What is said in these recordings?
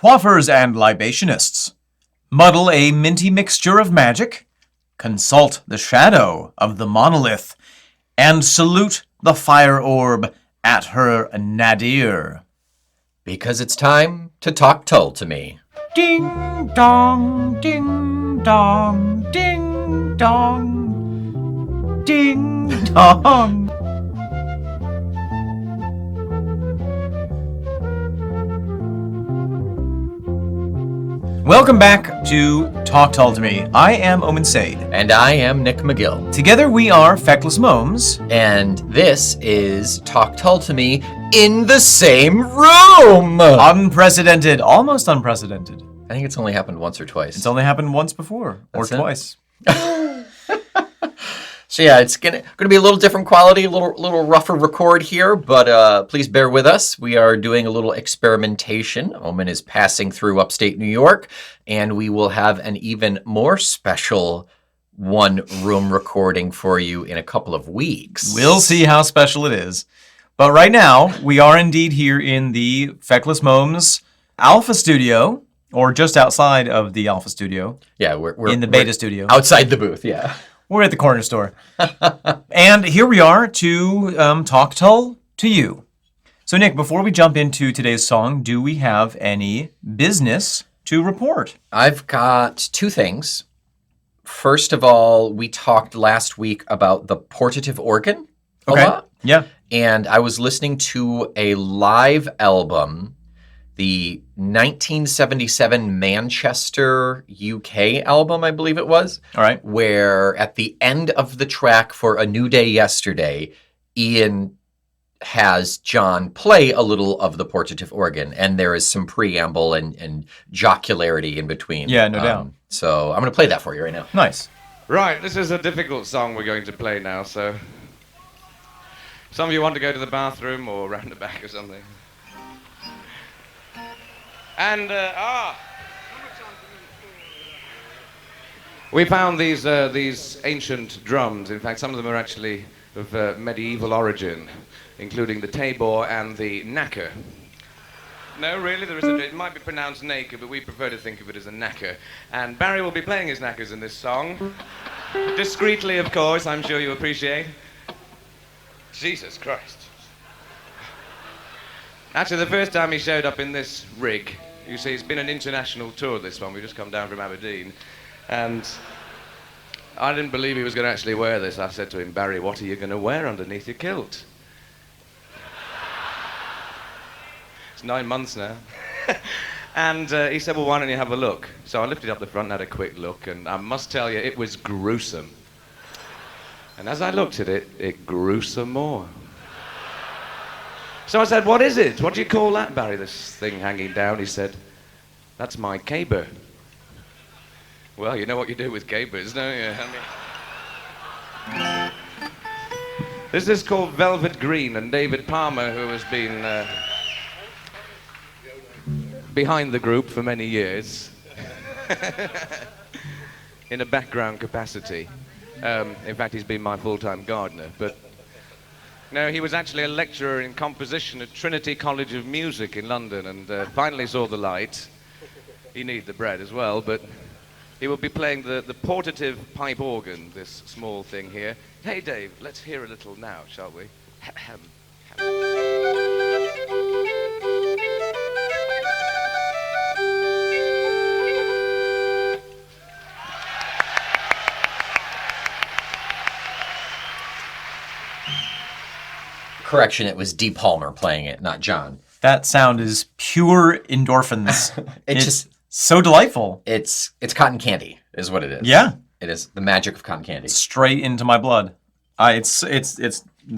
quaffers and libationists, muddle a minty mixture of magic, consult the shadow of the monolith, and salute the fire orb at her nadir. Because it's time to talk Tull to me. Ding dong, ding dong, ding dong, ding dong. Welcome back to Talk Tull to Me. I am Omen Sade. And I am Nick McGill. Together we are Feckless Momes. And this is Talk Tull to Me in the same room! Unprecedented, almost unprecedented. I think it's only happened once or twice. It's only happened once before, That's or it? twice. So yeah, it's gonna be a little different quality, a little rougher record here, but please bear with us. We are doing a little experimentation. Omen is passing through upstate New York, and we will have an even more special one-room recording for you in a couple of weeks. We'll see how special it is. But right now, we are indeed here in the Feckless Momes Alpha Studio, or just outside of the Alpha Studio. Yeah, we're in the Beta Studio. Outside the booth, yeah. We're at the corner store. And here we are to talk Tull to you. So Nick, before we jump into today's song, do we have any business to report? I've got two things. First of all, we talked last week about the portative organ a lot. Yeah. And I was listening to a live album, the 1977 Manchester, UK album, I believe it was. All right. Where at the end of the track for A New Day Yesterday, Ian has John play a little of the portative organ, and there is some preamble and jocularity in between. Yeah, no doubt. So I'm going to play that for you right now. Nice. Right, this is a difficult song we're going to play now, so some of you want to go to the bathroom or round the back or something. And, we found these ancient drums. In fact, some of them are actually of medieval origin, including the tabor and the knacker. No, really, it might be pronounced naker, but we prefer to think of it as a knacker. And Barry will be playing his knackers in this song. Discreetly, of course, I'm sure you appreciate. Jesus Christ. Actually, the first time he showed up in this rig, you see, it's been an international tour, this one. We've just come down from Aberdeen. And I didn't believe he was going to actually wear this. I said to him, Barry, what are you going to wear underneath your kilt? It's 9 months now. And he said, well, why don't you have a look? So I lifted up the front and had a quick look, and I must tell you, it was gruesome. And as I looked at it, it grew some more. So I said, what is it? What do you call that, Barry, this thing hanging down? He said, that's my caber. Well, you know what you do with cabers, don't you? This is called Velvet Green, and David Palmer, who has been behind the group for many years, in a background capacity. In fact, he's been my full-time gardener, but no, he was actually a lecturer in composition at Trinity College of Music in London, and finally saw the light. He needed the bread as well, but he will be playing the portative pipe organ, this small thing here. Hey, Dave, let's hear a little now, shall we? Correction, it was Dee Palmer playing it, not John. That sound is pure endorphins. It's just so delightful. It's cotton candy, is what it is. Yeah. It is the magic of cotton candy. Straight into my blood. It's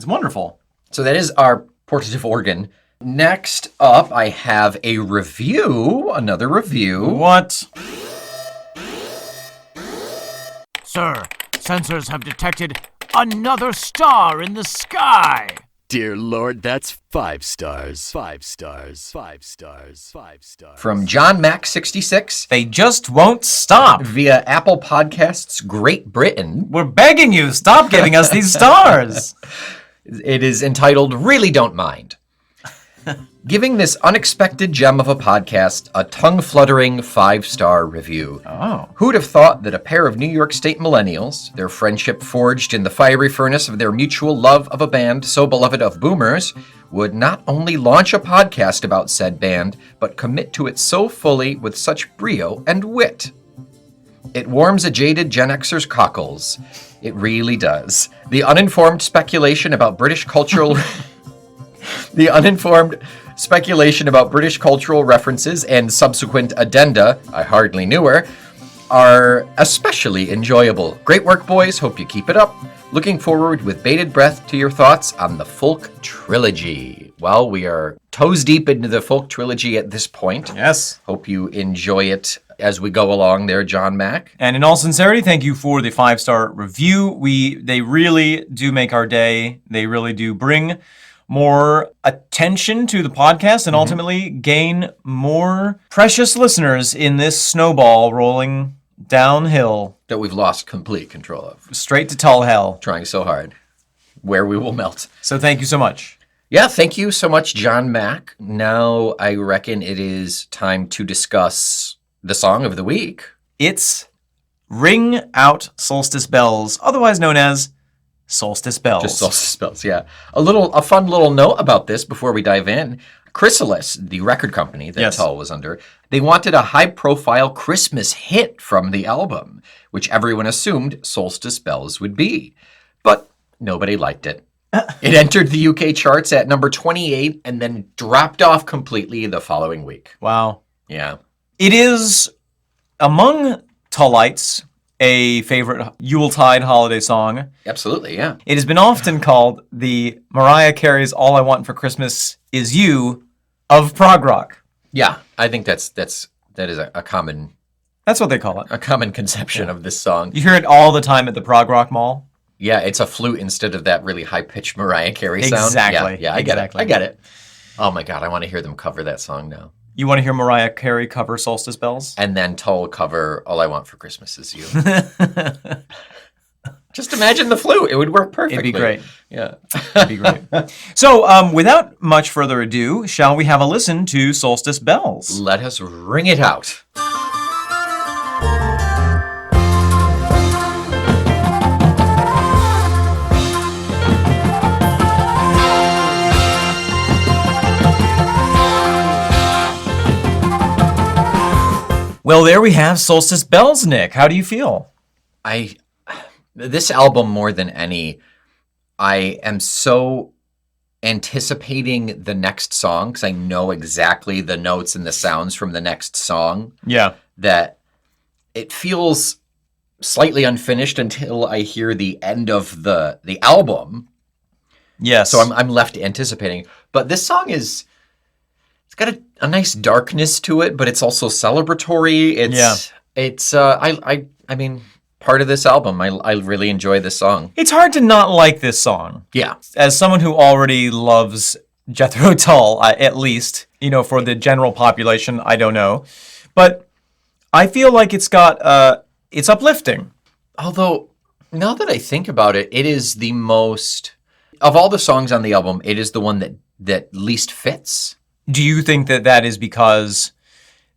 wonderful. So that is our portative organ. Next up, I have a review, another review. What? Sir, sensors have detected another star in the sky. Dear Lord, that's 5 stars. 5 stars. 5 stars. 5 stars. From John Mac 66 They just won't stop. via Apple Podcasts Great Britain. We're begging you, stop giving us these stars. It is entitled Really Don't Mind. giving this unexpected gem of a podcast a tongue-fluttering 5-star review. Oh. Who'd have thought that a pair of New York State millennials, their friendship forged in the fiery furnace of their mutual love of a band so beloved of boomers, would not only launch a podcast about said band, but commit to it so fully with such brio and wit. It warms a jaded Gen Xer's cockles. It really does. The uninformed speculation about British cultural... The uninformed speculation about British cultural references and subsequent addenda, I hardly knew her, are especially enjoyable. Great work, boys. Hope you keep it up. Looking forward with bated breath to your thoughts on the Folk Trilogy. Well, we are toes deep into the Folk Trilogy at this point. Yes. Hope you enjoy it as we go along there, John Mack. And in all sincerity, thank you for the 5-star review. They really do make our day. They really do bring more attention to the podcast and ultimately gain more precious listeners in this snowball rolling downhill. That we've lost complete control of. Straight to tall hell. Trying so hard. Where we will melt. So thank you so much. Yeah, thank you so much, John Mack. Now I reckon it is time to discuss the song of the week. It's Ring Out Solstice Bells, otherwise known as Solstice Bells. Just Solstice Bells, yeah. A fun little note about this before we dive in. Chrysalis, the record company that Yes. Tull was under, they wanted a high-profile Christmas hit from the album, which everyone assumed Solstice Bells would be. But nobody liked it. It entered the UK charts at number 28 and then dropped off completely the following week. Wow. Yeah. It is, among Tullites, a favorite Yuletide holiday song. Absolutely, yeah. It has been often called the Mariah Carey's All I Want for Christmas Is You of prog rock. Yeah, I think that is a common That's what they call it. conception of this song. You hear it all the time at the prog rock mall. Yeah, it's a flute instead of that really high-pitched Mariah Carey sound. Exactly. Yeah, I get Exactly. it. I get it. Oh my God, I want to hear them cover that song now. You want to hear Mariah Carey cover Solstice Bells? And then Tull cover All I Want for Christmas Is You. Just imagine the flute. It would work perfectly. It'd be great. Yeah. It'd be great. So, without much further ado, shall we have a listen to Solstice Bells? Let us ring it out. Well, there we have Solstice Bells, Nick. How do you feel? This album, more than any, I am so anticipating the next song because I know exactly the notes and the sounds from the next song. Yeah. That it feels slightly unfinished until I hear the end of the album. Yes. So I'm left anticipating. But this song it's got a nice darkness to it, but it's also celebratory. I mean, part of this album, I really enjoy this song. It's hard to not like this song. Yeah. As someone who already loves Jethro Tull, at least, for the general population, I don't know. But I feel like it's uplifting. Although, now that I think about it, it is the most, of all the songs on the album, it is the one that least fits. Do you think that is because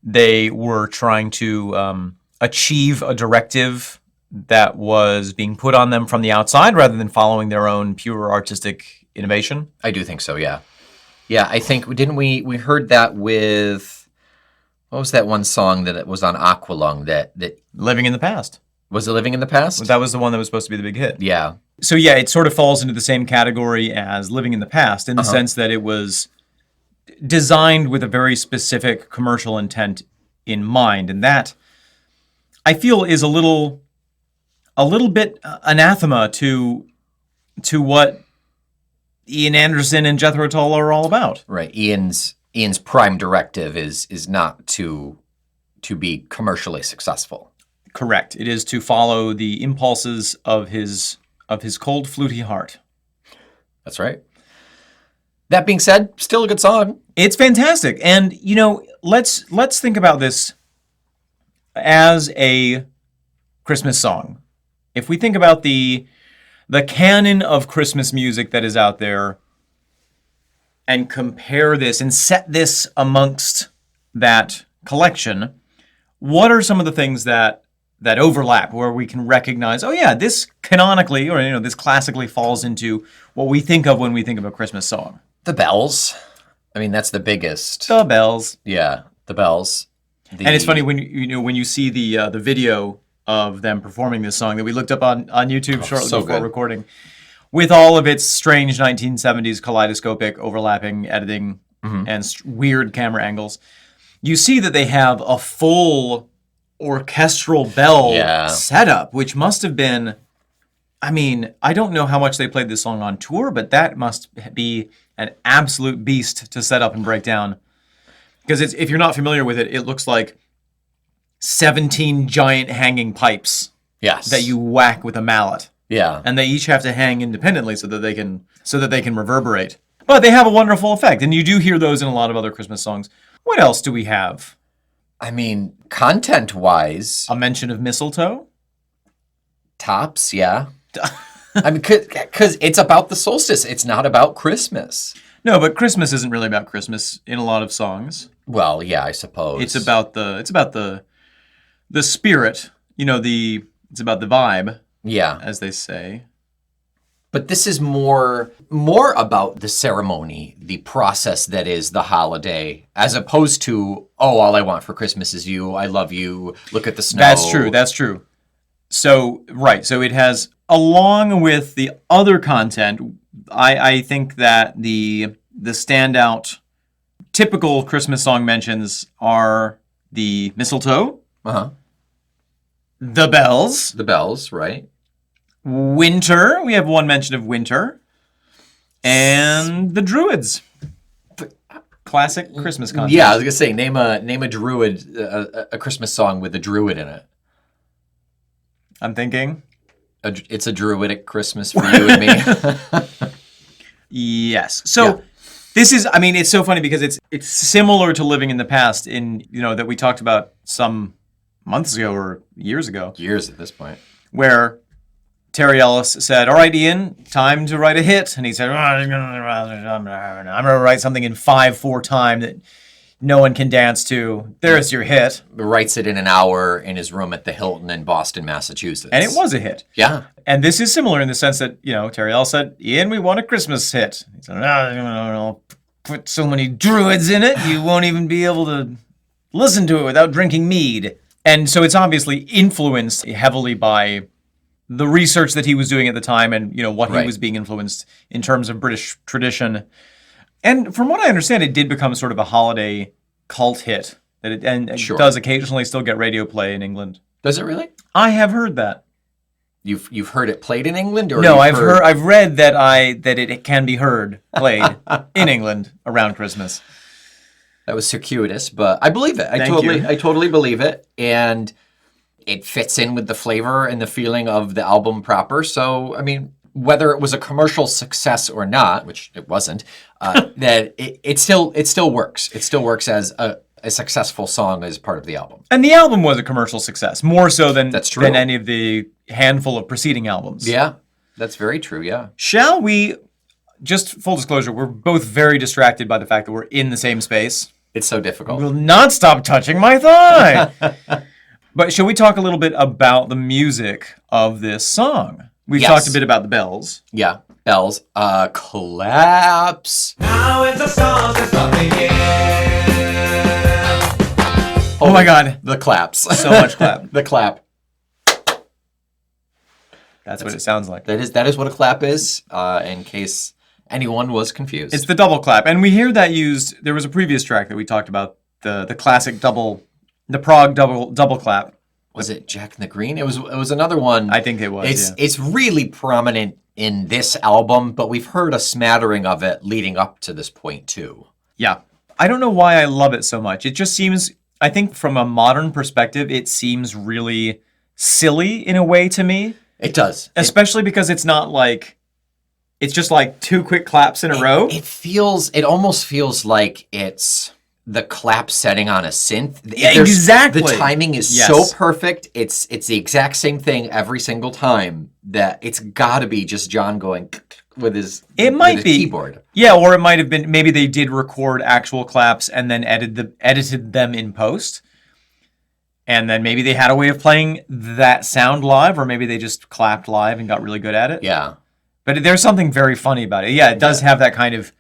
they were trying to achieve a directive that was being put on them from the outside rather than following their own pure artistic innovation? I do think so, yeah. Yeah, I think, didn't we heard that with, what was that one song that was on Aqualung that Living in the Past. Was it Living in the Past? That was the one that was supposed to be the big hit. Yeah. So yeah, it sort of falls into the same category as Living in the Past in the sense that it was designed with a very specific commercial intent in mind, and that I feel is a little bit anathema to what Ian Anderson and Jethro Tull are all about. Right. Ian's prime directive is not to be commercially successful. Correct. It is to follow the impulses of his cold, fluty heart. That's right. That being said, still a good song. It's fantastic. And, let's think about this as a Christmas song. If we think about the canon of Christmas music that is out there, and compare this and set this amongst that collection, what are some of the things that overlap where we can recognize, oh yeah, this canonically or this classically falls into what we think of when we think of a Christmas song? The bells. I mean, that's the biggest. The bells. Yeah, the bells. And it's funny when you see the video of them performing this song that we looked up on YouTube shortly so before good. recording, with all of its strange 1970s kaleidoscopic overlapping editing and weird camera angles. You see that they have a full orchestral bell setup, which must have been, I mean, I don't know how much they played this song on tour, but that must be an absolute beast to set up and break down. Because if you're not familiar with it, it looks like 17 giant hanging pipes that you whack with a mallet. Yeah. And they each have to hang independently so that they can reverberate. But they have a wonderful effect, and you do hear those in a lot of other Christmas songs. What else do we have? I mean, content-wise, A mention of mistletoe? tops, yeah. I mean, because it's about the solstice. It's not about Christmas. No, but Christmas isn't really about Christmas in a lot of songs. Well, yeah, I suppose. It's about the spirit, it's about the vibe, Yeah. as they say. But this is more about the ceremony, the process that is the holiday, as opposed to, oh, all I want for Christmas is you, I love you, look at the snow. That's true. So, right, so it has, along with the other content, I think that the standout typical Christmas song mentions are the mistletoe, Uh-huh. the bells, The bells, right? winter, we have one mention of winter, and the druids. Classic Christmas content. Yeah, I was gonna say name a druid, a Christmas song with a druid in it. I'm thinking. It's a druidic Christmas for you and me. Yes. So this is, I mean, it's so funny because it's similar to Living in the Past that we talked about some months ago or years ago, Years at this point. where Terry Ellis said, all right, Ian, time to write a hit. And he said, I'm going to write something in 5/4 time that no one can dance to. There's your hit. Writes it in an hour in his room at the Hilton in Boston, Massachusetts. And it was a hit. Yeah. And this is similar in the sense that, Terry Ellis said, Ian, we want a Christmas hit. He said, I'll put so many druids in it, you won't even be able to listen to it without drinking mead. And so it's obviously influenced heavily by the research that he was doing at the time and, what he was being influenced in terms of British tradition. And from what I understand, it did become sort of a holiday cult hit. It does occasionally still get radio play in England. Does it really? I have heard that. You've heard it played in England, or No, I've read that it can be heard played in England around Christmas. That was circuitous, but I believe it. Thank you. I totally believe it, and it fits in with the flavor and the feeling of the album proper. So, I mean, whether it was a commercial success or not, which it wasn't, that it still works. It still works as a successful song as part of the album. And the album was a commercial success, more so than any of the handful of preceding albums. Yeah, that's very true, yeah. Shall we, just full disclosure, we're both very distracted by the fact that we're in the same space. It's so difficult. Will not stop touching my thigh. But shall we talk a little bit about the music of this song? We've talked a bit about the bells. Yeah, bells. Collapse. Now it's the solstice of the year. Oh my God. The claps. So much clap. The clap. That's what it sounds like. That is what a clap is, in case anyone was confused. It's the double clap. And we hear that used, there was a previous track that we talked about, the classic the Prague double clap. Was it Jack and the Green? It was another one. I think it was, It's really prominent in this album, but we've heard a smattering of it leading up to this point too. Yeah. I don't know why I love it so much. It just seems, I think from a modern perspective, it seems really silly in a way to me. It does. Especially because it's not like, it's just like two quick claps in a row. It almost feels like it's the clap setting on a synth. Yeah, exactly. The timing is so perfect. It's the exact same thing every single time that it's got to be just John going It might with his be keyboard. Yeah, or it might have been maybe they did record actual claps and then edited them in post. And then maybe they had a way of playing that sound live, or maybe they just clapped live and got really good at it. Yeah. But there's something very funny about it. Yeah, it does have that kind of,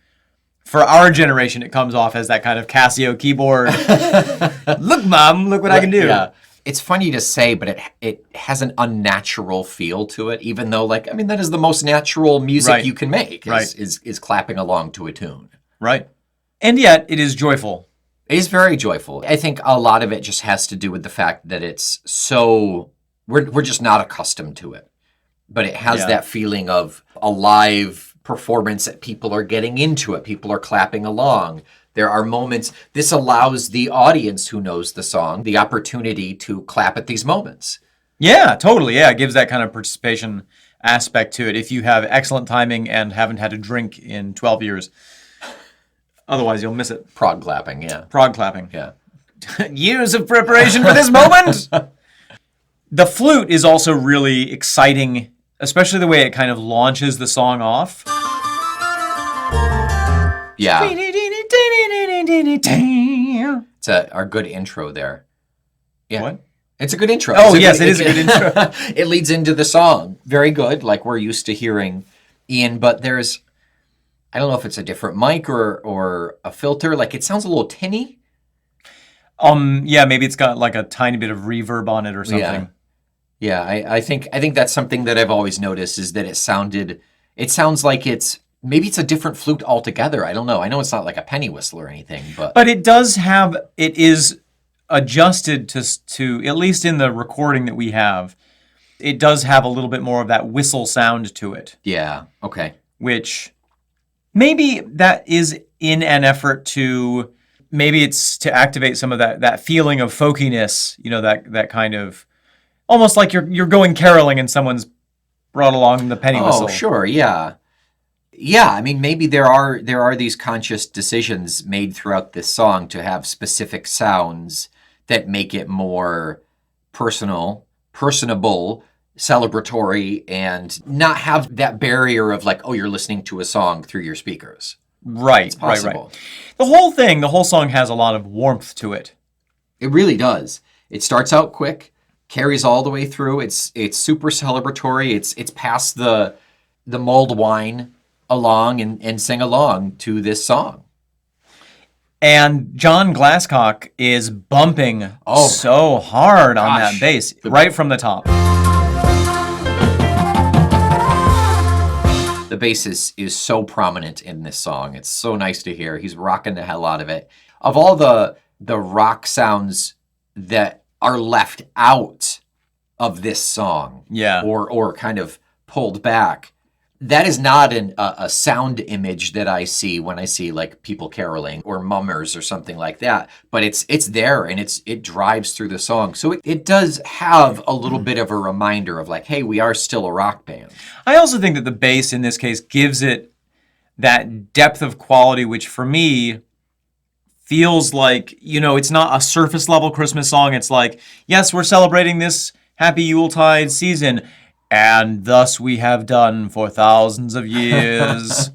for our generation, it comes off as that kind of Casio keyboard. Look, Mom, look what I can do. Yeah. It's funny to say, but it has an unnatural feel to it, even though, like, I mean, that is the most natural music Right. you can make, Right. is clapping along to a tune. Right. And yet, it is joyful. It is very joyful. I think a lot of it just has to do with the fact that it's so, we're just not accustomed to it. But it has Yeah. that feeling of a live performance that people are getting into it. People are clapping along. There are moments, this allows the audience who knows the song the opportunity to clap at these moments. Yeah, totally. Yeah, it gives that kind of participation aspect to it if you have excellent timing and haven't had a drink in 12 years. Otherwise, you'll miss it. Prog clapping, yeah. Prog clapping. Yeah. Years of preparation for this moment. The flute is also really exciting, especially the way it kind of launches the song off. Yeah. It's our good intro there. Yeah. What? It's a good intro. Oh, It's a yes, good- it is a good intro. It leads into the song. Very good, like we're used to hearing Ian, but there's, I don't know if it's a different mic or a filter. Like it sounds a little tinny. Yeah, maybe it's got like a tiny bit of reverb on it or something. Yeah, I think that's something that I've always noticed is that it sounds like maybe it's a different flute altogether. I don't know. I know it's not like a penny whistle or anything, but But it is adjusted to at least in the recording that we have, it does have a little bit more of that whistle sound to it, yeah, okay. which maybe that is in an effort to, maybe it's to activate some of that feeling of folkiness, that kind of, almost like you're going caroling and someone's brought along the penny whistle. Oh, sure, yeah. Yeah, I mean, maybe there are these conscious decisions made throughout this song to have specific sounds that make it more personable, celebratory, and not have that barrier of like, oh, you're listening to a song through your speakers. Right, right. Possible. The whole song has a lot of warmth to it. It really does. It starts out quick, carries all the way through. It's super celebratory. It's past the mulled wine along and sing along to this song. And John Glasscock is bumping Oh, so hard on gosh. that bass right from the top. The bass is so prominent in this song. It's so nice to hear. He's rocking the hell out of it. Of all the rock sounds that are left out of this song, Yeah. or kind of pulled back, that is not a sound image that I see when I see like people caroling or mummers or something like that. But it's there and it drives through the song. So it does have a little bit of a reminder of like, hey, we are still a rock band. I also think that the bass in this case gives it that depth of quality, which for me feels like, it's not a surface level Christmas song. It's like, yes, we're celebrating this happy Yuletide season, and thus we have done for thousands of years.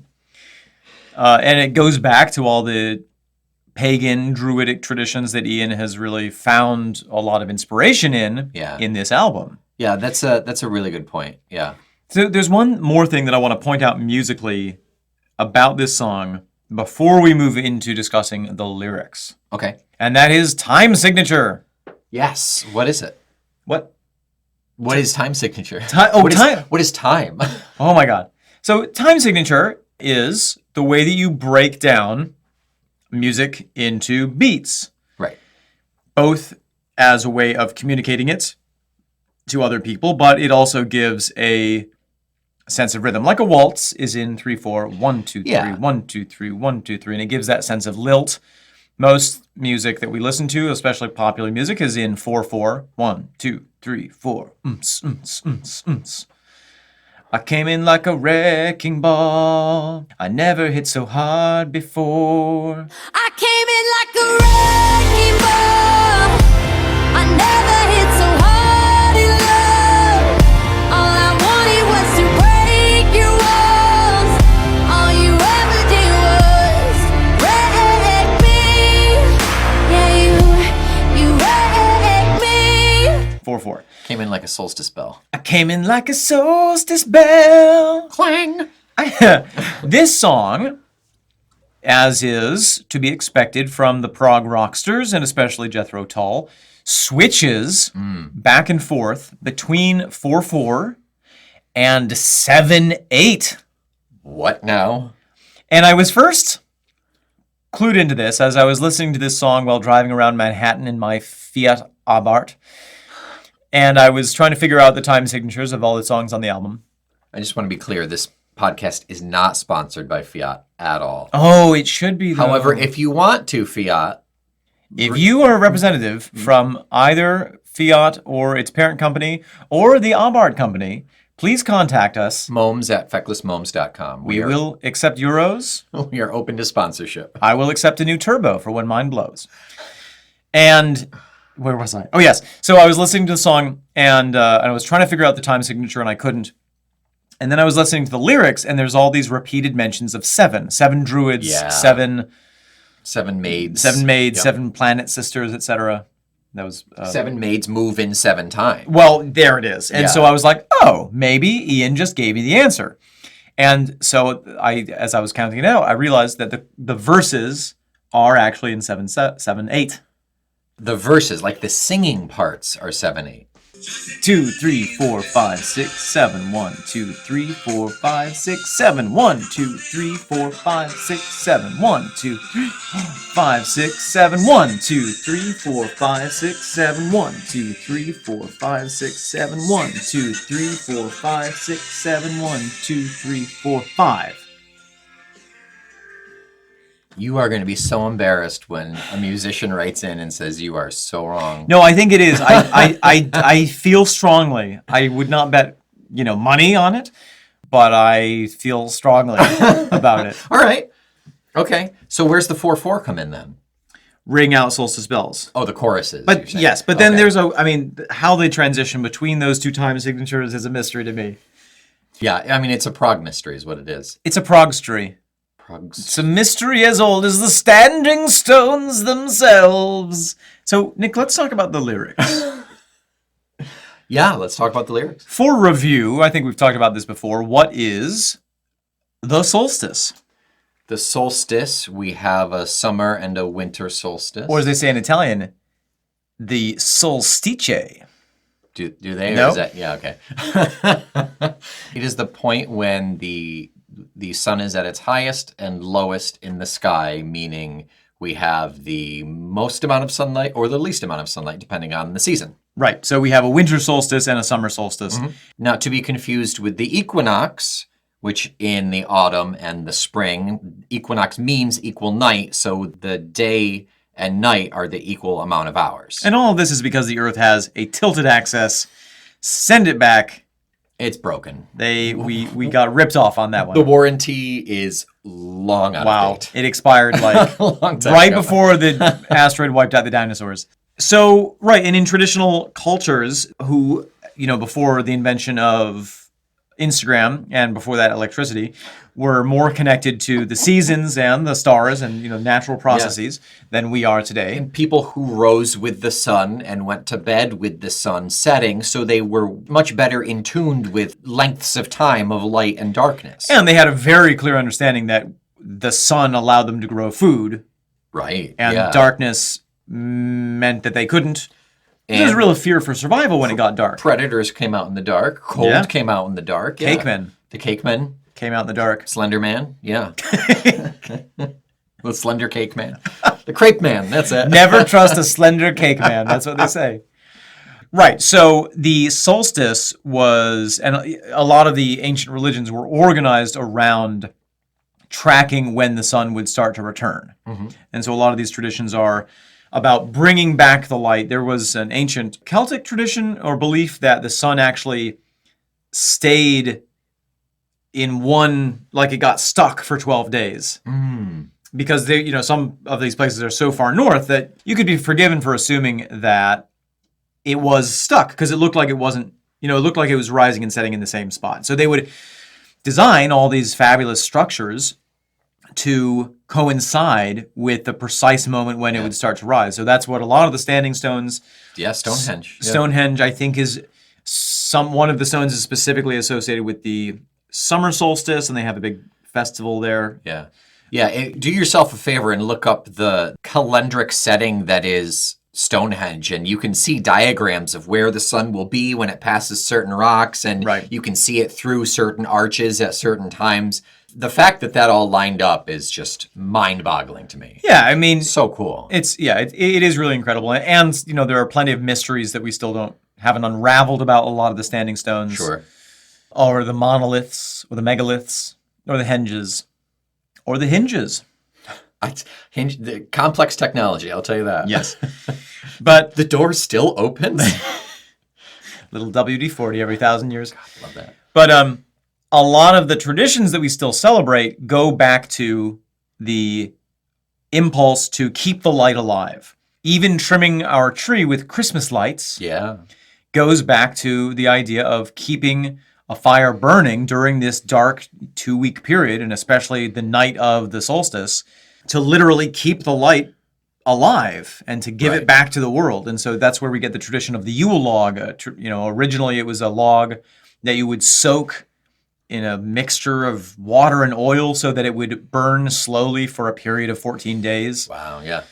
And it goes back to all the pagan druidic traditions that Ian has really found a lot of inspiration in this album. Yeah, that's a really good point. Yeah. So there's one more thing that I want to point out musically about this song before we move into discussing the lyrics. Okay. And that is time signature. Yes. What is it? What? What is time signature? Time. What is time? Oh my God. So time signature is the way that you break down music into beats, Right. both as a way of communicating it to other people, but it also gives a sense of rhythm. Like a waltz is in 3/4, 1 2 3, Yeah. 1 2 3, 1 2 3, and it gives that sense of lilt. Most music that we listen to, especially popular music, is in 4/4, 1 2 3 4. I came in like a wrecking ball. I never hit so hard before. I came in like a wrecking ball. I never hit so hard in love. All I wanted was to break your walls. 4/4. Came in like a solstice bell. I came in like a solstice bell. Clang! This song, as is to be expected from the prog rocksters, and especially Jethro Tull, switches back and forth between 4/4 and 7/8. What now? And I was first clued into this as I was listening to this song while driving around Manhattan in my Fiat Abarth. And I was trying to figure out the time signatures of all the songs on the album. I just want to be clear, this podcast is not sponsored by Fiat at all. Oh, it should be, though. However, if you want to, Fiat, If you are a representative from either Fiat or its parent company or the Abarth company, please contact us. moms at fecklessmoms.com. We will accept euros. We are open to sponsorship. I will accept a new turbo for when mine blows. And where was I? Oh, yes. So I was listening to the song and I was trying to figure out the time signature and I couldn't. And then I was listening to the lyrics and there's all these repeated mentions of seven druids, Yeah. seven maids. maids, Yep. 7 planet sisters, etc. That was 7 maids move in 7 times. well, there it is. And Yeah. so I was like, oh, maybe Ian just gave me the answer. And so as I was counting it out, I realized that the verses are actually in 7/8. The verses, like the singing parts, are 7/8. 2, 3, 4, 5, 6, 7, 1, 2, 3, 4, 5, 6, 7, 1, 2, 3, 4, 5, 6, 7, 1, 2, 3, 4, 5, 6, 7, 1, 2, 3, 4, 5, 6, 7, 1, 2, 3, 4, 5, 6, 7, 1, 2, 3, 4, 5, 6, 7, 1, 2, 3, 4, 5. You are going to be so embarrassed when a musician writes in and says you are so wrong. No, I think it is. I feel strongly. I would not bet, money on it, but I feel strongly about it. All right. Okay. So where's the 4/4 come in then? Ring out solstice bells. Oh, the choruses. you're But saying. yes, but then Okay. there's how they transition between those two time signatures is a mystery to me. Yeah, I mean, it's a prog mystery is what it is. It's a progstery. Progs. It's a mystery as old as the standing stones themselves. So, Nick, let's talk about the lyrics. Yeah, let's talk about the lyrics. For review, I think we've talked about this before. What is the solstice? The solstice, we have a summer and a winter solstice. Or as they say in Italian, the solstice. Do they? No. Or is that, yeah, okay. It is the point when the sun is at its highest and lowest in the sky, meaning we have the most amount of sunlight or the least amount of sunlight, depending on the season. Right. So we have a winter solstice and a summer solstice. Not to be confused with the equinox, which in the autumn and the spring, equinox means equal night, so the day and night are the equal amount of hours. And all of this is because the Earth has a tilted axis. Send it back. It's broken. We got ripped off on that one. The warranty is long out Wow. of date. It expired like A long time right ago. before the asteroid wiped out the dinosaurs. So, right, and in traditional cultures who, before the invention of Instagram and before that electricity, were more connected to the seasons and the stars and, natural processes than we are today. And people who rose with the sun and went to bed with the sun setting, so they were much better in tuned with lengths of time of light and darkness. And they had a very clear understanding that the sun allowed them to grow food Right. and yeah. darkness meant that they couldn't. There was And real fear for survival when it got dark. predators came out in the dark. Cold Yeah. came out in the dark. Cakemen The Cakemen. came out in the dark. Slender Man. Yeah. The Slender Cake Man. The Crepe Man. That's it. Never trust a slender cake man. That's what they say. Right. So the solstice was, and a lot of the ancient religions were organized around tracking when the sun would start to return. And so a lot of these traditions are about bringing back the light. There was an ancient Celtic tradition or belief that the sun actually stayed in one, like it got stuck for 12 days. Because they, some of these places are so far north that you could be forgiven for assuming that it was stuck because it looked like it wasn't, it looked like it was rising and setting in the same spot. So they would design all these fabulous structures to coincide with the precise moment when it would start to rise. So that's what a lot of the standing stones. Yeah, Stonehenge. Yeah. Stonehenge, I think, is one of the stones is specifically associated with the summer solstice, and they have a big festival there. Yeah. Yeah, do yourself a favor and look up the calendric setting that is Stonehenge, and you can see diagrams of where the sun will be when it passes certain rocks, and you can see it through certain arches at certain times. The fact that that all lined up is just mind-boggling to me. Yeah, I mean, so cool. It is really incredible, and there are plenty of mysteries that we still haven't unraveled about a lot of the standing stones. Sure. Or the monoliths, or the megaliths, or the henges, or the hinges. The complex technology, I'll tell you that. Yes. But the door still opens? Little WD-40 every 1,000 years. God, love that. But a lot of the traditions that we still celebrate go back to the impulse to keep the light alive. Even trimming our tree with Christmas lights goes back to the idea of keeping a fire burning during this dark 2-week period, and especially the night of the solstice, to literally keep the light alive and to give it back to the world. And so that's where we get the tradition of the Yule log. Originally it was a log that you would soak in a mixture of water and oil so that it would burn slowly for a period of 14 days. Wow, yeah.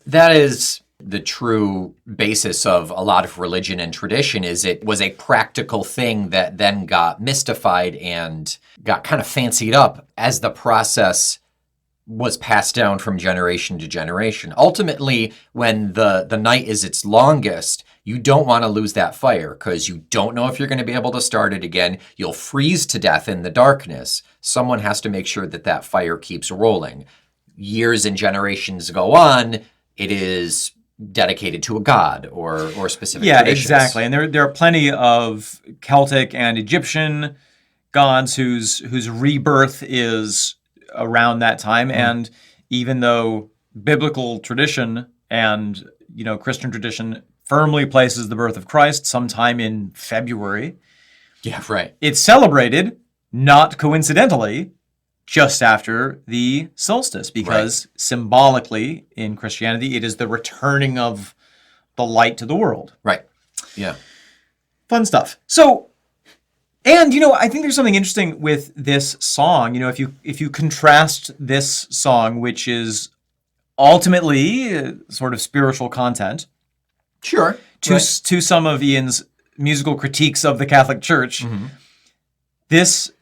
That is the true basis of a lot of religion and tradition, is it was a practical thing that then got mystified and got kind of fancied up as the process was passed down from generation to generation. Ultimately, when the night is its longest, you don't want to lose that fire because you don't know if you're going to be able to start it again. You'll freeze to death in the darkness. Someone has to make sure that that fire keeps rolling. Years and generations go on, it is dedicated to a god or specific traditions. Exactly. And there are plenty of Celtic and Egyptian gods whose rebirth is around that time. And even though biblical tradition and Christian tradition firmly places the birth of Christ sometime in February, it's celebrated, not coincidentally, just after the solstice, because symbolically in Christianity it is the returning of the light to the world. Right. Yeah. Fun stuff. So, and I think there's something interesting with this song. If you contrast this song, which is ultimately sort of spiritual content, to some of Ian's musical critiques of the Catholic Church, this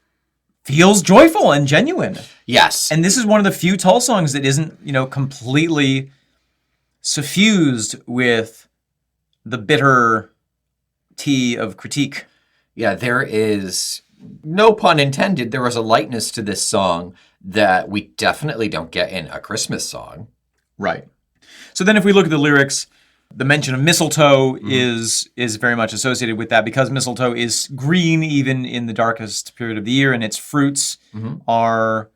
feels joyful and genuine. Yes. And this is one of the few Tull songs that isn't, completely suffused with the bitter tea of critique. Yeah, there is, no pun intended, there was a lightness to this song that we definitely don't get in a Christmas song. Right. So then if we look at the lyrics, the mention of mistletoe is very much associated with that, because mistletoe is green even in the darkest period of the year, and its fruits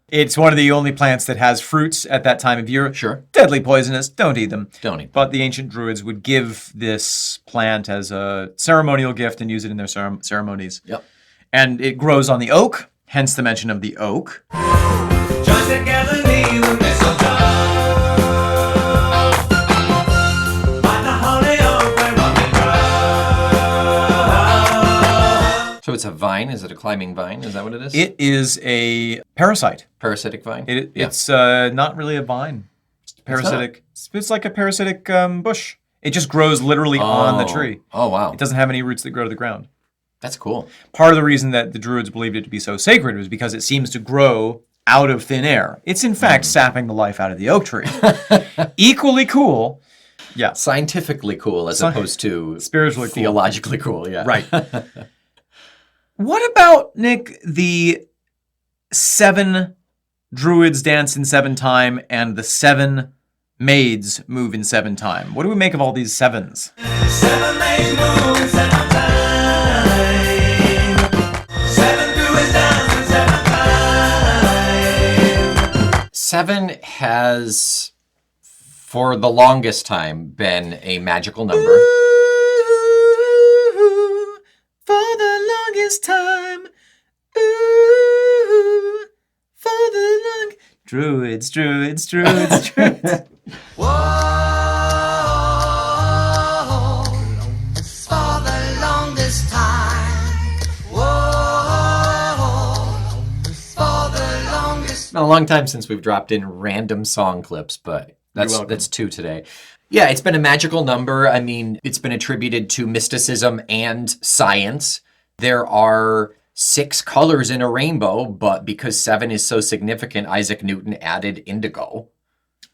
it's one of the only plants that has fruits at that time of year. Sure. Deadly poisonous, don't eat them. Don't eat them. But the ancient Druids would give this plant as a ceremonial gift and use it in their ceremonies. Yep. And it grows on the oak, hence the mention of the oak. Join together, kneel and mistletoe. So it's a vine? Is it a climbing vine? Is that what it is? It is a parasite. Parasitic vine? It's not really a vine. It's parasitic. It's like a parasitic bush. It just grows literally on the tree. Oh, wow. It doesn't have any roots that grow to the ground. That's cool. Part of the reason that the Druids believed it to be so sacred was because it seems to grow out of thin air. It's in fact sapping the life out of the oak tree. Equally cool. Yeah. Scientifically cool as opposed to spiritually cool. Theologically cool, yeah. Right. What about, Nick, the 7 druids dance in 7 time and the 7 maids move in 7 time? What do we make of all these 7s? 7 maids move in 7 time. 7 druids dance in 7 time. 7 has, for the longest time, been a magical number. Ooh, for the longest time. Ooh, for the long... True, it's true, it's true, it's true. For the longest time. Whoa, for the longest. It's been a long time since we've dropped in random song clips, but that's 2 today. Yeah, it's been a magical number. I mean, it's been attributed to mysticism and science. There are 6 colors in a rainbow, but because 7 is so significant, Isaac Newton added indigo.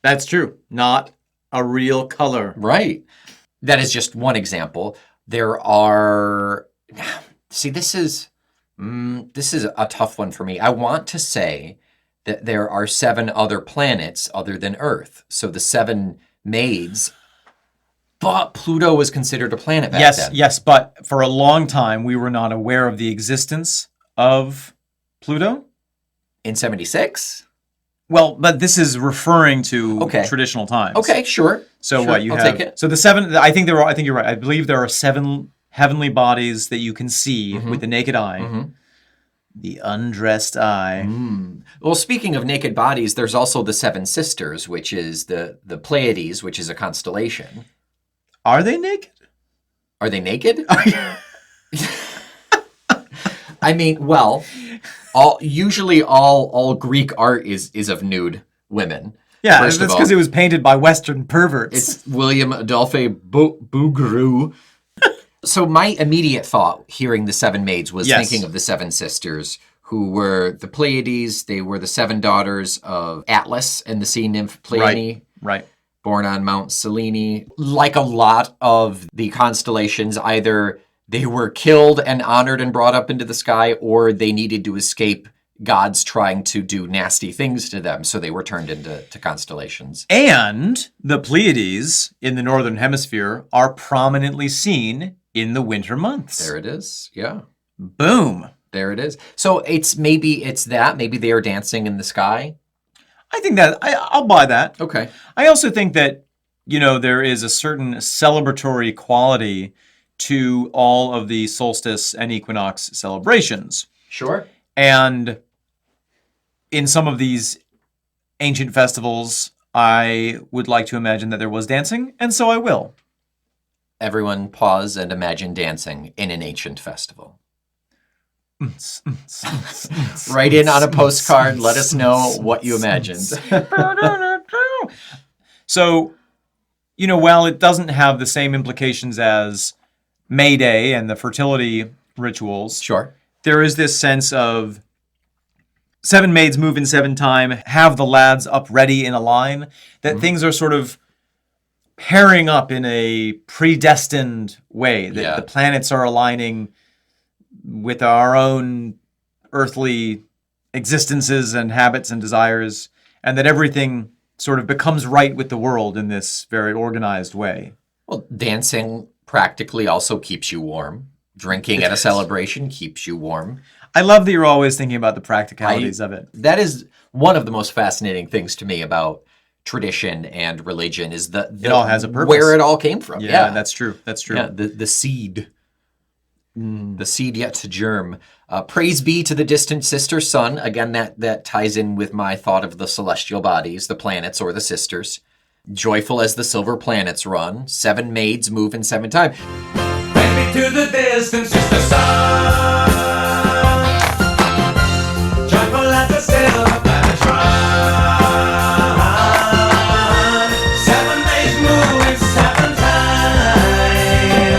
That's true. Not a real color. Right. That is just one example. There are... See, this is a tough one for me. I want to say that there are 7 other planets other than Earth. So the 7 maids, but Pluto was considered a planet back then. Yes, but for a long time we were not aware of the existence of Pluto. In 76? Well, but this is referring to Okay. traditional times. Okay, sure. So Sure, what you I'll have? take it. So the 7. I think you're right. I believe there are 7 heavenly bodies that you can see Mm-hmm. with the naked eye. The undressed eye. Well, speaking of naked bodies, there's also the 7 sisters, which is the Pleiades, which is a constellation. Are they naked? Are they naked? I mean, well, usually all Greek art is of nude women. Yeah, First that's of all, because it was painted by Western perverts. it's William Adolphe Bouguereau. So my immediate thought hearing the 7 maids was Yes. thinking of the 7 sisters, who were the Pleiades. They were the 7 daughters of Atlas and the sea nymph Pleione. Right. Born on Mount Selene. Like a lot of the constellations, either they were killed and honored and brought up into the sky, or they needed to escape gods trying to do nasty things to them, so they were turned into constellations. And the Pleiades in the northern hemisphere are prominently seen in the winter months. There it is. Yeah, Boom. there it is. So maybe it's that. Maybe they are dancing in the sky. I think that I'll buy that. Okay. I also think that, there is a certain celebratory quality to all of the solstice and equinox celebrations. Sure. And in some of these ancient festivals, I would like to imagine that there was dancing, and so I will. Everyone pause and imagine dancing in an ancient festival. Write in on a postcard. Let us know what you imagined. So, while it doesn't have the same implications as May Day and the fertility rituals, Sure. there is this sense of 7 maids move in 7 time, have the lads up ready in a line, that things are sort of pairing up in a predestined way, that Yeah. the planets are aligning with our own earthly existences and habits and desires, and that everything sort of becomes right with the world in this very organized way. Well, dancing practically also keeps you warm. Drinking at a celebration keeps you warm. I love that you're always thinking about the practicalities of it. That is one of the most fascinating things to me about tradition and religion is It all has a purpose. where it all came from. Yeah, that's true. That's true. Yeah, the seed. The seed yet to germ. Praise be to the distant sister sun. Again, that ties in with my thought of the celestial bodies, the planets or the sisters. Joyful as the silver planets run, 7 maids move in 7 time. Take me to the distance, just the sun. Joyful as the silver planets run. 7 maids move in 7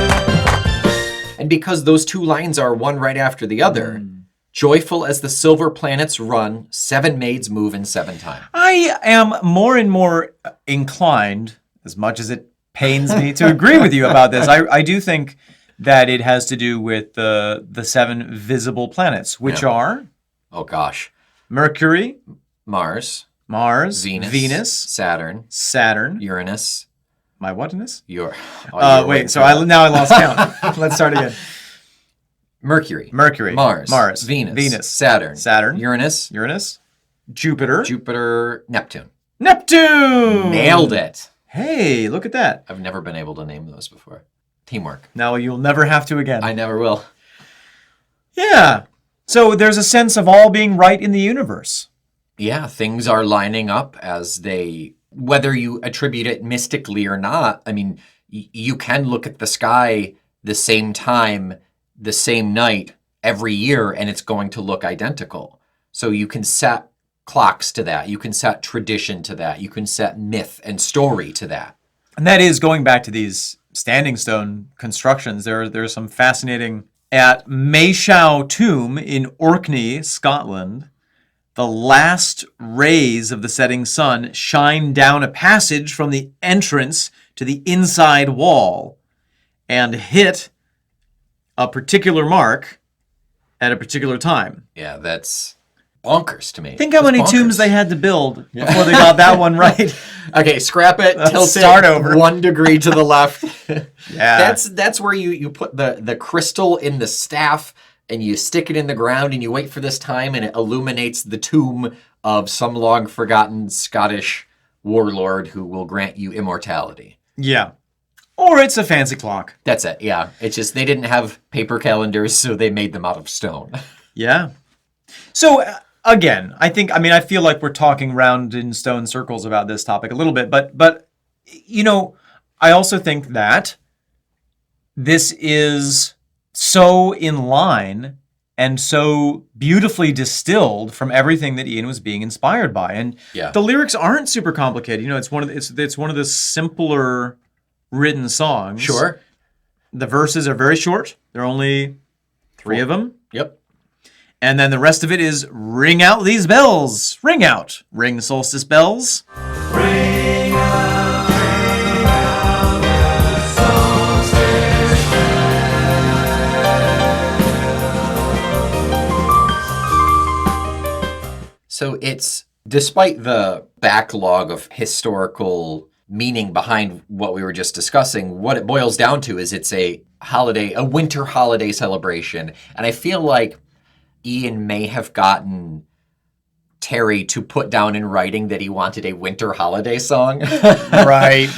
time. And because those 2 lines are one right after the other, joyful as the silver planets run, 7 maids move in 7 time. I am more and more inclined, as much as it pains me to agree with you about this. I do think that it has to do with the 7 visible planets, which Yeah. are Oh gosh. Mercury, Mars, Mars, Venus, Saturn, Saturn. Uranus, My whatness? your Wait, so now I lost count. Let's start again. Mercury, Mercury, Mars, Mars, Venus, Saturn, Saturn, Uranus, Jupiter, Jupiter, Neptune. Neptune. Nailed it. Hey, look at that. I've never been able to name those before. Teamwork. Now you'll never have to again. I never will. Yeah. So there's a sense of all being right in the universe. Yeah, things are lining up as they, whether you attribute it mystically or not. I mean, you can look at the sky the same time, the same night every year, and it's going to look identical. So you can set clocks to that. You can set tradition to that. You can set myth and story to that. And that is going back to these standing stone constructions. There's some fascinating. At Maeshowe Tomb in Orkney, Scotland, the last rays of the setting sun shine down a passage from the entrance to the inside wall and hit a particular mark at a particular time. Yeah, that's bonkers to me. Think how That's many bonkers. tombs they had to build before they got that one right. Okay, scrap it. Let's Tilt start it over. 1 degree to the left. Yeah. That's where you put the crystal in the staff and you stick it in the ground and you wait for this time and it illuminates the tomb of some long forgotten Scottish warlord who will grant you immortality. Yeah. Or it's a fancy clock. That's it. Yeah. It's just they didn't have paper calendars, so they made them out of stone. Yeah. So again, I feel like we're talking round in stone circles about this topic a little bit, but you know, I also think that this is so in line and so beautifully distilled from everything that Ian was being inspired by. And Yeah. the lyrics aren't super complicated. You know, it's one of the simpler written songs. Sure. The verses are very short. There are only 3 of them. Yep. And then the rest of it is ring out these bells. Ring out. Ring solstice bells. Ring out the solstice So it's, despite the backlog of historical meaning behind what we were just discussing, what it boils down to is it's a holiday, a winter holiday celebration. And I feel like Ian may have gotten Terry to put down in writing that he wanted a winter holiday song. Right.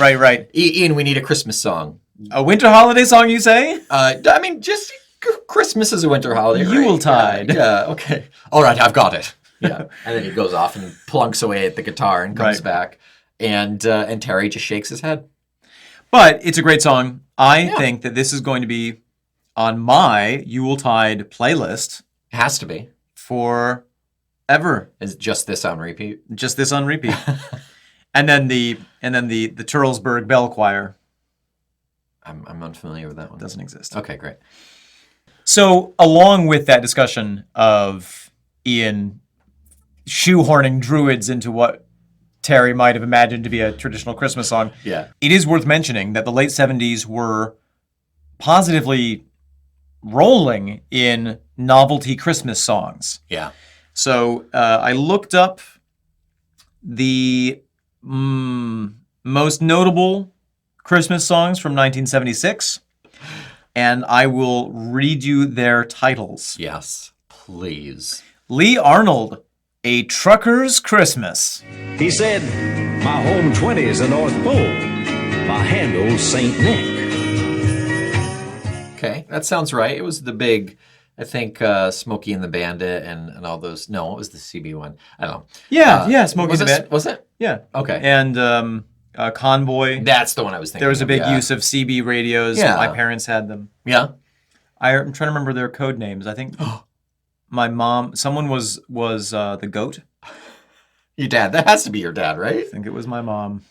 Ian, we need a Christmas song. A winter holiday song, you say? I mean, just Christmas is a winter holiday, right? Yuletide. Yeah, okay. All right, I've got it. Yeah. And then he goes off and plunks away at the guitar and comes Right. back. And Terry just shakes his head. But it's a great song. I think that this is going to be on my Yuletide playlist It has to be. forever. Is just this on repeat? Just this on repeat. and then the Turlsburg Bell Choir I'm unfamiliar with that one. doesn't exist. Okay, great. So, along with that discussion of Ian shoehorning druids into what Terry might have imagined to be a traditional Christmas song, Yeah. it is worth mentioning that the late 70s were positively rolling in novelty Christmas songs. Yeah. So I looked up the most notable Christmas songs from 1976, and I will read you their titles. Yes. Please. Lee Arnold, A Trucker's Christmas. He said, my home 20 is the North Pole. My handle's St. Nick. Okay, that sounds right. It was the big, I think, Smokey and the Bandit and all those. No, it was the CB one. I don't know. Yeah, Smokey was the it- Bandit. Was it? Yeah. Okay. And Convoy. That's the one I was thinking There was a of, big yeah. use of CB radios. Yeah. My parents had them. Yeah. I'm trying to remember their code names. I think my mom, someone was the goat. Your dad. That has to be your dad, right? I think it was my mom.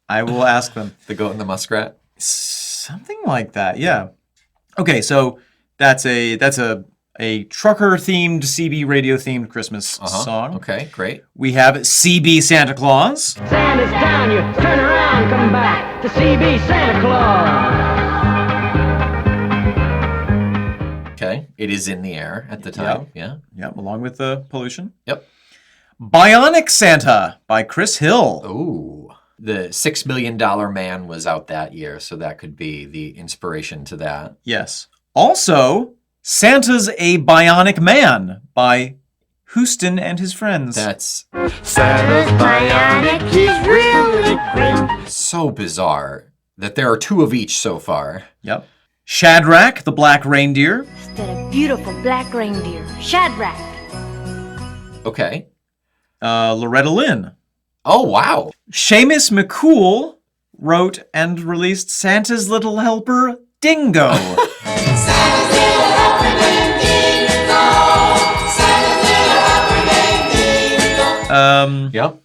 I will ask them. The goat and the muskrat. Something like that, yeah. Okay, so that's a trucker themed, CB radio themed Christmas song. Okay, great. We have CB Santa Claus. Santa's down, you turn around, come back to CB Santa Claus. Okay, it is in the air at the time. Yeah. Yep, along with the pollution. Yep. Bionic Santa by Chris Hill. Ooh. The $6 Million Man was out that year, so that could be the inspiration to that. Yes. Also, Santa's a Bionic Man by Houston and his friends. That's Santa's bionic, he's really great. so bizarre that there are 2 of each so far. Yep. Shadrach, the Black Reindeer. That a beautiful black reindeer, Shadrach. Okay. Loretta Lynn. Oh, wow. Seamus McCool wrote and released Santa's Little Helper, Dingo. Yep.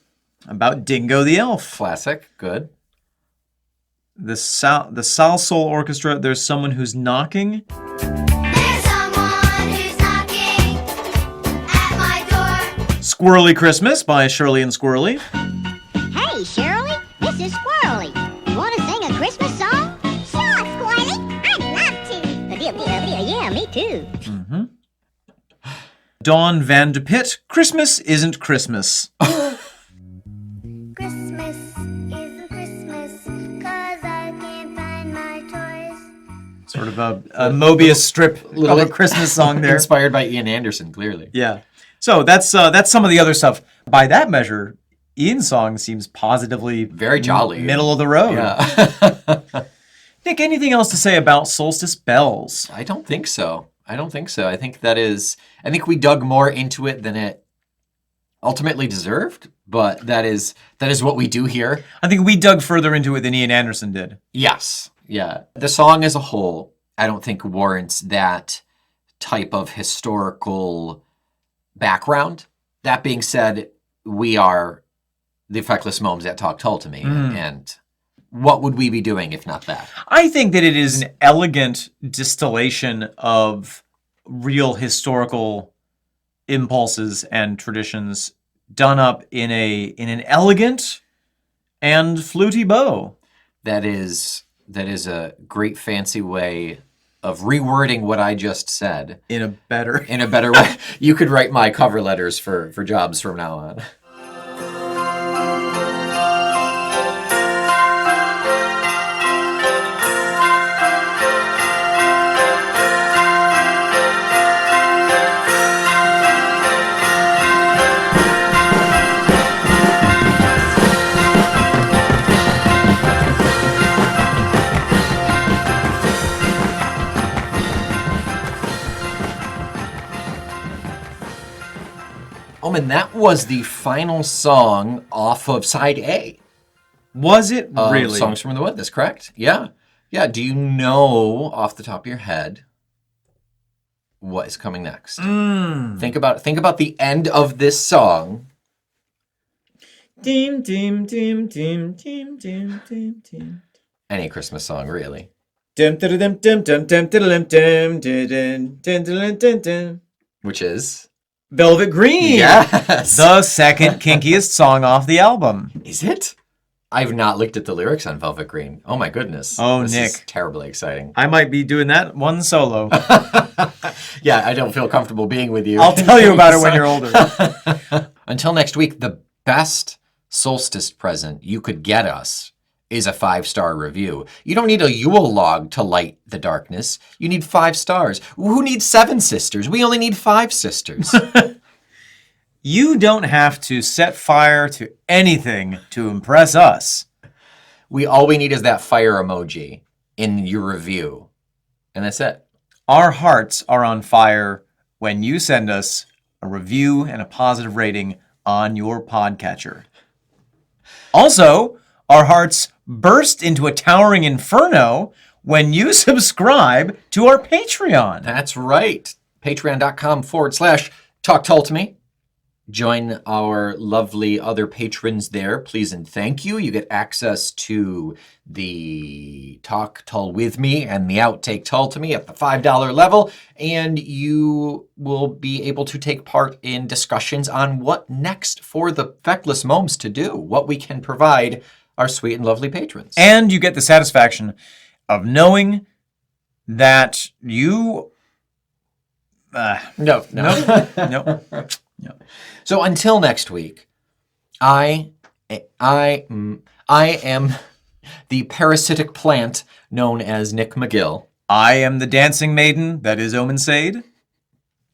About Dingo the Elf. Classic. Good. The Sal Soul Orchestra, There's Someone Who's Knocking. There's someone who's knocking at my door. Squirrely Christmas by Shirley and Squirrely. Hey, Shirley, this is Squirrely. Want to sing a Christmas song? Sure, Squirrely. I'd love to. Yeah, me too. Dawn Van de Pitt, Christmas Isn't Christmas. Christmas isn't Christmas, 'cause I can't find my toys. Sort of a Mobius strip of a Christmas song there. Inspired by Ian Anderson, clearly. Yeah. So that's some of the other stuff. By that measure, Ian's song seems positively Very jolly. middle of the road. Yeah. Nick, anything else to say about Solstice Bells? I don't think so. I think we dug more into it than it ultimately deserved, but that is what we do here. I think we dug further into it than Ian Anderson did. Yes. Yeah. The song as a whole, I don't think warrants that type of historical background. That being said, we are the Feckless Momes at Talk Tull to Me, and what would we be doing if not that? I think that it is an elegant distillation of real historical impulses and traditions done up in an elegant and fluty bow. That is a great fancy way of rewording what I just said In a better way. You could write my cover letters for jobs from now on. And that was the final song off of side A. Was it really? Songs from the Wood, that's correct. Yeah. Yeah. Do you know off the top of your head what is coming next? Think about the end of this song. Dim dim dim dim dim dim dim dim. Any Christmas song, really. Dim dim dim dim dim dim dim dim dim dim dim dim. Which is Velvet Green. Yes. The second kinkiest song off the album. Is it? I've not looked at the lyrics on Velvet Green. Oh my goodness. Oh, this Nick. is terribly exciting. I might be doing that one solo. Yeah, I don't feel comfortable being with you. I'll tell you about it when you're older. Until next week, the best solstice present you could get us is a 5-star review. You don't need a Yule log to light the darkness. You need 5 stars. Who needs 7 sisters? We only need 5 sisters. You don't have to set fire to anything to impress us. All we need is that fire emoji in your review. And that's it. Our hearts are on fire when you send us a review and a positive rating on your podcatcher. Also, our hearts burst into a towering inferno when you subscribe to our Patreon. That's right. Patreon.com/TalkTullToMe. Join our lovely other patrons there, please and thank you. You get access to the Talk Tull with me and the Outtake Tull to Me at the $5 level, and you will be able to take part in discussions on what next for the Feckless Momes to do, what we can provide our sweet and lovely patrons. And you get the satisfaction of knowing that you... No. No. So until next week, I am the parasitic plant known as Nick McGill. I am the dancing maiden that is Omen Sade.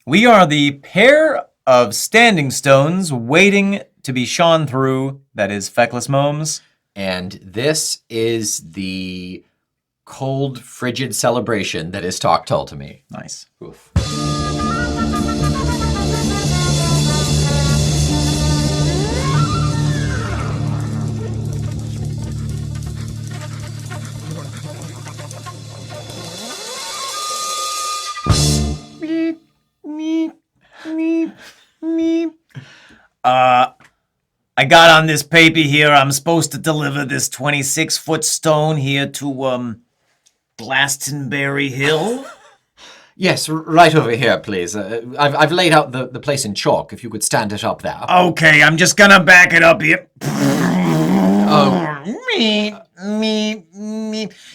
We are the pair of standing stones waiting to be shone through that is Feckless Momes. And this is the cold, frigid celebration that is Talk Tull to Me. Nice. Oof. I got on this paper here. I'm supposed to deliver this 26-foot stone here to, Glastonbury Hill. Yes, right over here, please. I've laid out the place in chalk, if you could stand it up there. Okay, I'm just gonna back it up here. Oh. Me.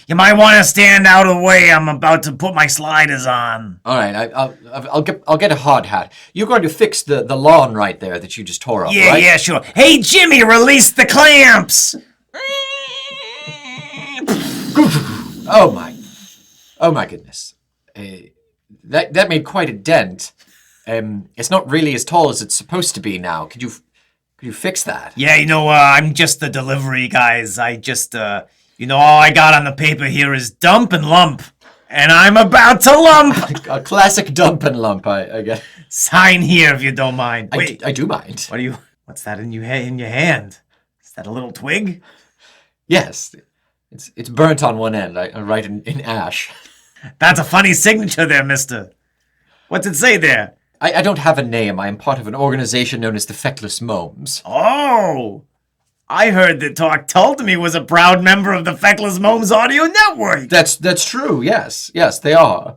You might want to stand out of the way. I'm about to put my sliders on. All right, I'll get a hard hat. You're going to fix the lawn right there that you just tore up, Yeah, right? yeah, sure. Hey, Jimmy, release the clamps! Oh my goodness. That made quite a dent. It's not really as tall as it's supposed to be now. Could you fix that? Yeah, I'm just the delivery guys. I just, all I got on the paper here is dump and lump. And I'm about to lump! A classic dump and lump, I guess. Sign here if you don't mind. Wait, I do mind. What's that in your hand? Is that a little twig? Yes. It's burnt on one end. I write in ash. That's a funny signature there, mister. What's it say there? I don't have a name. I am part of an organization known as the Feckless Momes. Oh! I heard that Talk told me was a proud member of the Feckless Momes Audio Network. That's true, yes. Yes, they are.